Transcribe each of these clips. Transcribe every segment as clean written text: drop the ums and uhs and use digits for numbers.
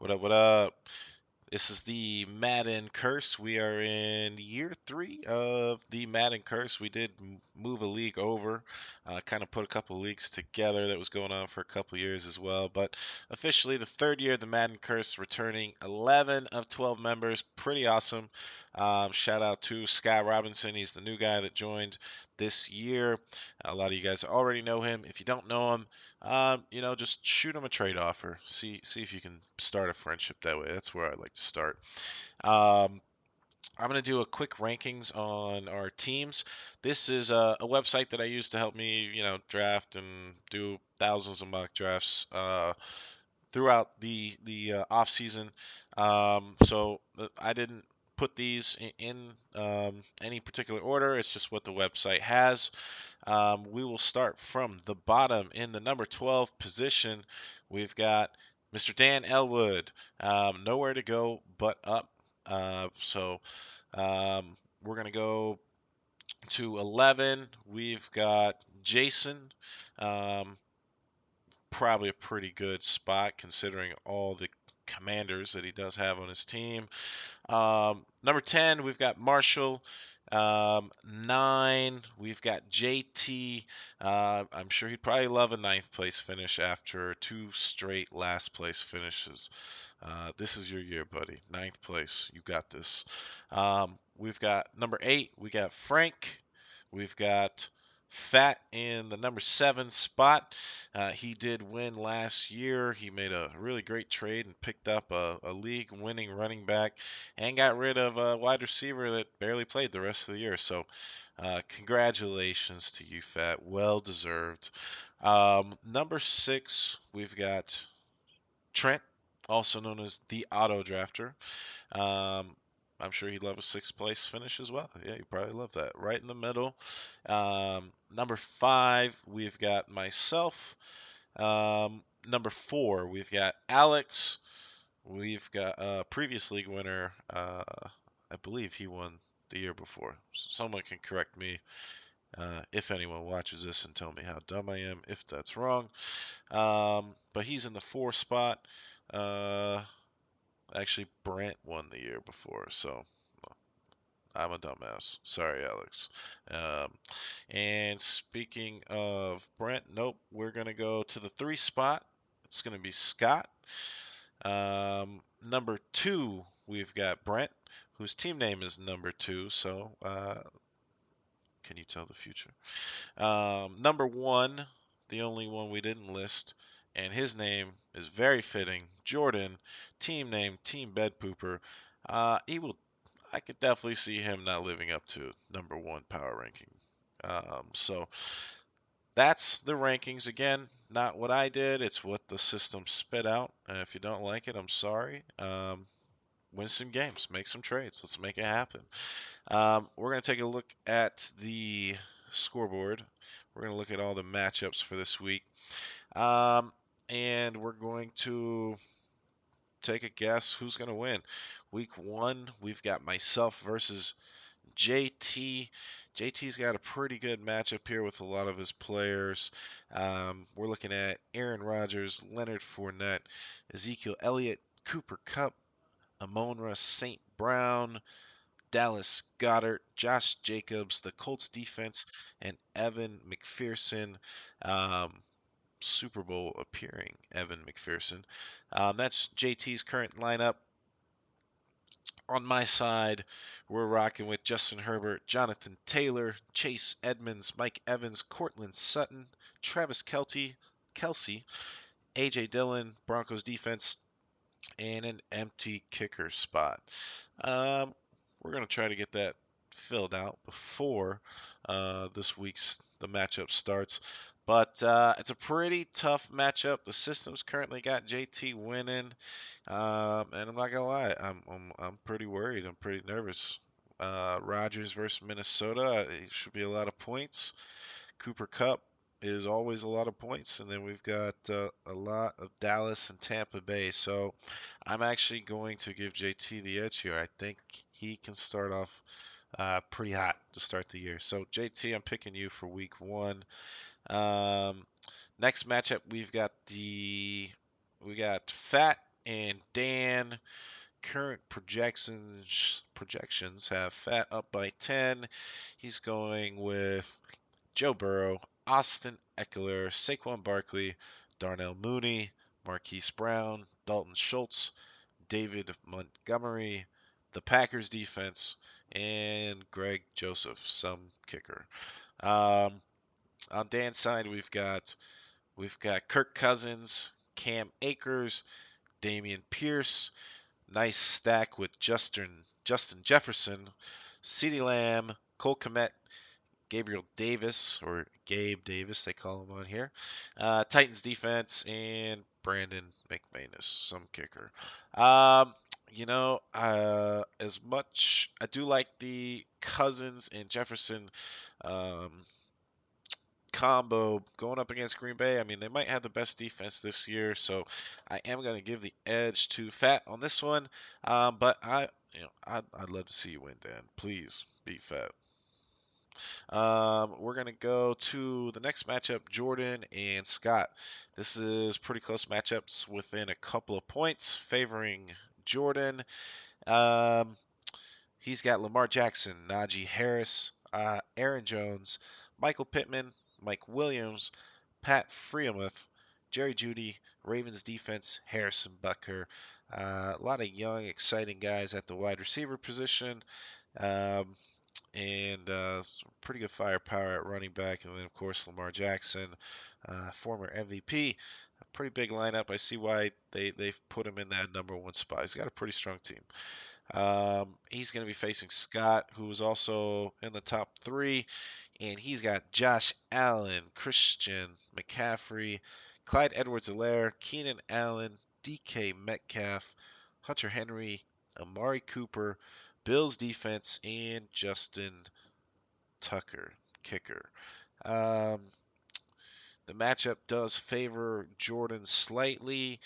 What up? What up? This is the Madden Curse. We are in year 3 of the Madden Curse. We did move a league over, kind of put a couple leagues together that was going on for a couple years as well. But officially, the third year of the Madden Curse, returning 11 of 12 members. Pretty awesome. Shout out to Sky Robinson. He's the new guy that joined this year. A lot of you guys already know him. If you don't know him, just shoot him a trade offer. See if you can start a friendship that way. That's where I like to start. Um, I'm going to do a quick rankings on our teams. This is a website that I use to help me, draft and do thousands of mock drafts throughout the off season. So I didn't put these in any particular order. It's just what the website has. We will start from the bottom in the number 12 position. We've got Mr. Dan Elwood. Nowhere to go but up. We're going to go to 11. We've got Jason. Um, Probably a pretty good spot considering all the commanders that he does have on his team. Number 10, we've got Marshall. 9, we've got JT. I'm sure he'd probably love a ninth place finish after 2 straight last place finishes. This is your year, buddy. Ninth place. You got this. We've got number 8, we got Frank. We've got Fat in the number 7 spot. He did win last year. He made a really great trade and picked up a league-winning running back and got rid of a wide receiver that barely played the rest of the year. So, congratulations to you, Fat. Well deserved. Number 6, we've got Trent, also known as the Auto Drafter. Um, I'm sure he'd love a sixth place finish as well. Yeah, you probably love that. Right in the middle. Number 5, we've got myself. Number 4, we've got Alex. We've got a previous league winner. I believe he won the year before. Someone can correct me if anyone watches this and tell me how dumb I am if that's wrong. But he's in the 4 spot. Uh, Actually, Brent won the year before, so I'm a dumbass. Sorry, Alex. Um, and speaking of Brent, nope, we're going to go to the 3 spot. It's going to be Scott. Number 2, we've got Brent, whose team name is number 2, so can you tell the future? Number 1, the only one we didn't list, and his name is very fitting, Jordan, team name Team Bed Pooper. I could definitely see him not living up to number 1 power ranking. So that's the rankings. Again, not what I did. It's what the system spit out. If you don't like it, I'm sorry. Win some games, make some trades. Let's make it happen. We're going to take a look at the scoreboard. We're going to look at all the matchups for this week. And we're going to take a guess who's going to win. Week 1, we've got myself versus JT. JT's got a pretty good matchup here with a lot of his players. We're looking at Aaron Rodgers, Leonard Fournette, Ezekiel Elliott, Cooper Kupp, Amon-Ra St. Brown, Dallas Goedert, Josh Jacobs, the Colts defense, and Evan McPherson. Super Bowl appearing Evan McPherson. That's JT's current lineup. On my side, we're rocking with Justin Herbert, Jonathan Taylor, Chase Edmonds, Mike Evans, Cortland Sutton, Travis Kelsey, AJ Dillon, Broncos defense, and an empty kicker spot. Um, we're going to try to get that filled out before this week's the matchup starts. But it's a pretty tough matchup. The system's currently got JT winning, and I'm not gonna lie, I'm pretty worried. I'm pretty nervous. Rodgers versus Minnesota, it should be a lot of points. Cooper Kupp is always a lot of points, and then we've got a lot of Dallas and Tampa Bay. So I'm actually going to give JT the edge here. I think he can start off pretty hot to start the year. So JT, I'm picking you for week 1. Um, Next matchup, we got Fat And Dan, current projections have Fat up by 10. He's going with Joe Burrow, Austin Eckler, Saquon Barkley, Darnell Mooney, Marquise Brown, Dalton Schultz, David Montgomery, the Packers defense, and Greg Joseph, some kicker. Um, on Dan's side, we've got Kirk Cousins, Cam Akers, Damian Pierce. Nice stack with Justin Jefferson, CeeDee Lamb, Cole Kmet, Gabriel Davis, or Gabe Davis, they call him on here. Titans defense, and Brandon McManus, some kicker. Um, as much I do like the Cousins and Jefferson um, combo going up against Green Bay. I mean, they might have the best defense this year, so I am going to give the edge to Fat on this one. But I'd love to see you win, Dan. Please beat Fat. We're going to go to the next matchup, Jordan and Scott. This is pretty close matchups within a couple of points, favoring Jordan. Um, he's got Lamar Jackson, Najee Harris, Aaron Jones, Michael Pittman, Mike Williams, Pat Freiermuth, Jerry Jeudy, Ravens defense, Harrison Butker. A lot of young, exciting guys at the wide receiver position. Um, and some pretty good firepower at running back. And then, of course, Lamar Jackson, former MVP. A pretty big lineup. I see why they've put him in that number one spot. He's got a pretty strong team. He's going to be facing Scott, who is also in the top three. And he's got Josh Allen, Christian McCaffrey, Clyde Edwards-Helaire, Keenan Allen, DK Metcalf, Hunter Henry, Amari Cooper, Bills defense, and Justin Tucker, kicker. Um, the matchup does favor Jordan slightly.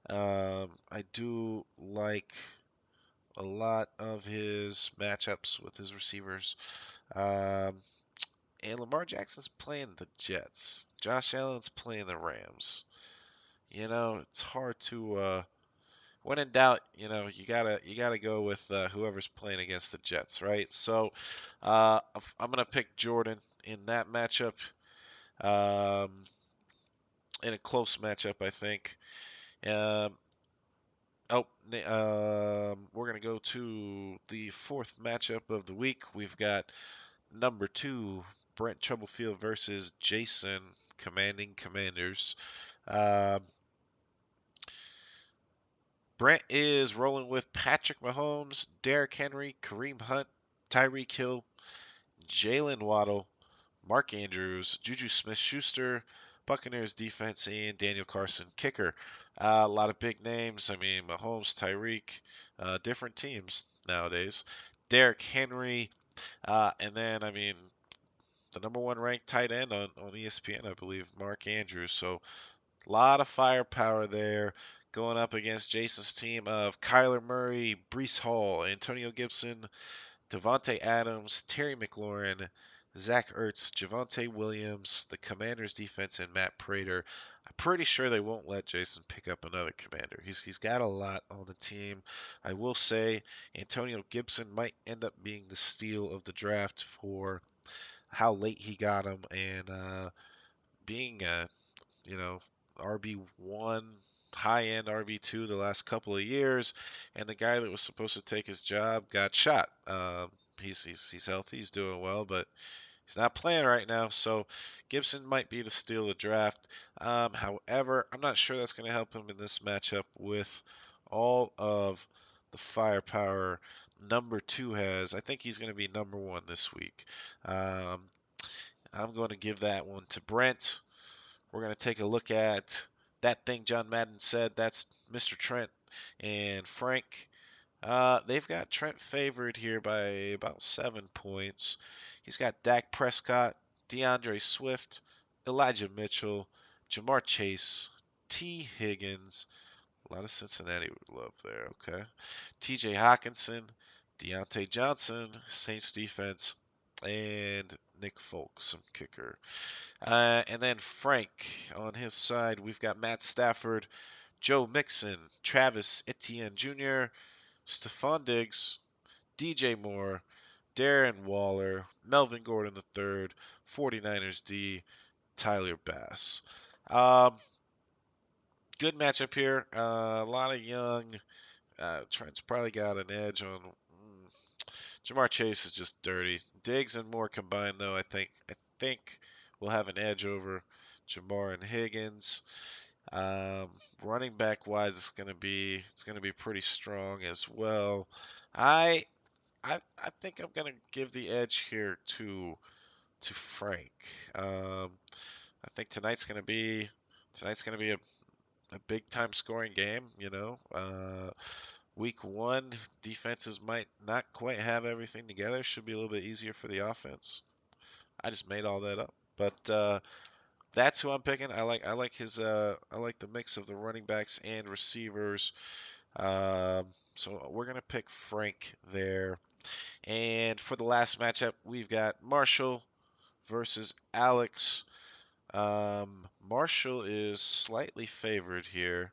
I do like a lot of his matchups with his receivers. Um, and Lamar Jackson's playing the Jets. Josh Allen's playing the Rams. It's hard to when in doubt, you gotta go with whoever's playing against the Jets, right? So I'm gonna pick Jordan in that matchup. Um, in a close matchup, I think. Um, we're gonna go to the fourth matchup of the week. We've got number 2, Brent Troublefield versus Jason, Commanding Commanders. Um, Brent is rolling with Patrick Mahomes, Derrick Henry, Kareem Hunt, Tyreek Hill, Jalen Waddle, Mark Andrews, Juju Smith-Schuster, Buccaneers defense, and Daniel Carson, kicker. A lot of big names. I mean, Mahomes, Tyreek, different teams nowadays. Derrick Henry, and then, I mean, the number one ranked tight end on ESPN, I believe, Mark Andrews. So a lot of firepower there going up against Jason's team of Kyler Murray, Brees Hall, Antonio Gibson, Devontae Adams, Terry McLaurin, Zach Ertz, Javonte Williams, the Commanders defense, and Matt Prater. I'm pretty sure they won't let Jason pick up another commander. He's got a lot on the team. I will say Antonio Gibson might end up being the steal of the draft for how late he got him and being you know, RB1, high end RB2 the last couple of years, and the guy that was supposed to take his job got shot. He's healthy, he's doing well, but he's not playing right now, so Gibson might be the steal of the draft. However, I'm not sure that's going to help him in this matchup with all of the firepower number 2 has. I think he's going to be number 1 this week. Um, I'm going to give that one to Brent. We're going to take a look at that thing John Madden said. That's Mr. Trent and Frank. They've got Trent favored here by about 7 points. He's got Dak Prescott, DeAndre Swift, Elijah Mitchell, Jamar Chase, T. Higgins. A lot of Cincinnati love there, okay. TJ Hawkinson, Deontay Johnson, Saints defense, and Nick Folk, some kicker. And then Frank on his side, we've got Matt Stafford, Joe Mixon, Travis Etienne Jr., Stephon Diggs, DJ Moore, Darren Waller, Melvin Gordon III, 49ers D, Tyler Bass. Um, Good matchup here. A lot of young. Trent's probably got an edge on. Jamar Chase is just dirty. Diggs and Moore combined, though, I think we'll have an edge over Jamar and Higgins. Um, Running back wise, it's gonna be pretty strong as well. I I think I'm gonna give the edge here to Frank. Um, I think tonight's gonna be a big time scoring game. Week one defenses might not quite have everything together. Should be a little bit easier for the offense. I just made all that up, but that's who I'm picking. I like the mix of the running backs and receivers. So we're gonna pick Frank there. And for the last matchup, we've got Marshall versus Alex. Marshall is slightly favored here.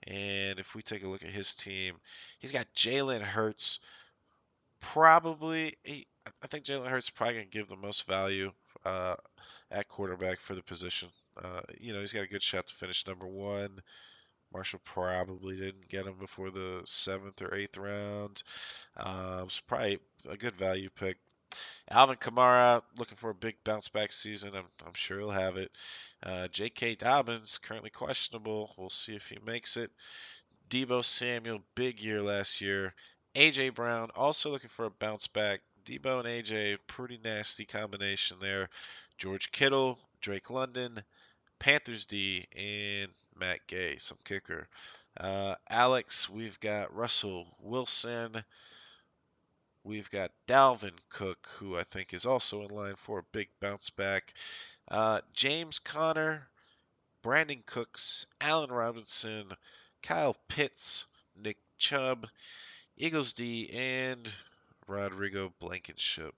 And if we take a look at his team, he's got Jalen Hurts. I think Jalen Hurts is probably going to give the most value uh, at quarterback for the position. He's got a good shot to finish number one. Marshall probably didn't get him before the seventh or eighth round. It's probably a good value pick. Alvin Kamara looking for a big bounce back season. I'm sure he'll have it. J.K. Dobbins currently questionable. We'll see if he makes it. Debo Samuel, big year last year. A.J. Brown also looking for a bounce back. Debo and A.J. pretty nasty combination there. George Kittle, Drake London, Panthers D, and Matt Gay, some kicker. Alex, we've got Russell Wilson. We've got Dalvin Cook, who I think is also in line for a big bounce back. James Conner, Brandon Cooks, Allen Robinson, Kyle Pitts, Nick Chubb, Eagles D, and Rodrigo Blankenship.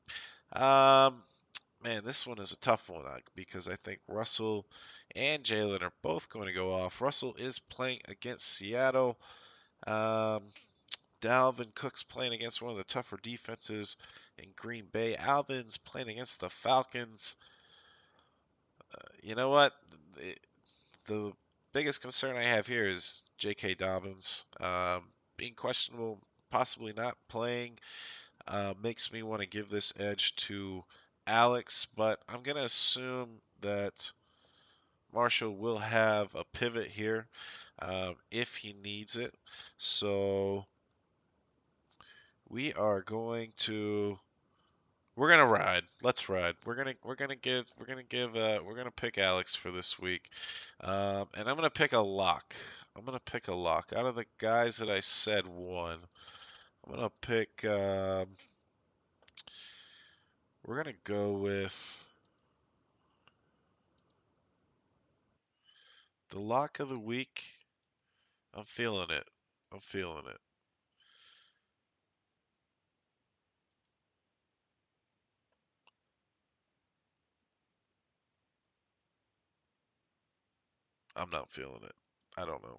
Um, Man, this one is a tough one because I think Russell and Jalen are both going to go off. Russell is playing against Seattle. Um, Dalvin Cook's playing against one of the tougher defenses in Green Bay. Alvin's playing against the Falcons. You know what? The, the biggest concern I have here is J.K. Dobbins. Being questionable, possibly not playing, makes me want to give this edge to Alex, but I'm going to assume that Marshall will have a pivot here if he needs it. So we are going to we're gonna ride. Let's ride. We're gonna pick Alex for this week, and I'm gonna pick a lock. I'm gonna pick a lock out of the guys that I said won. I'm gonna pick. We're gonna go with the lock of the week. I'm feeling it. I'm feeling it. I'm not feeling it. I don't know.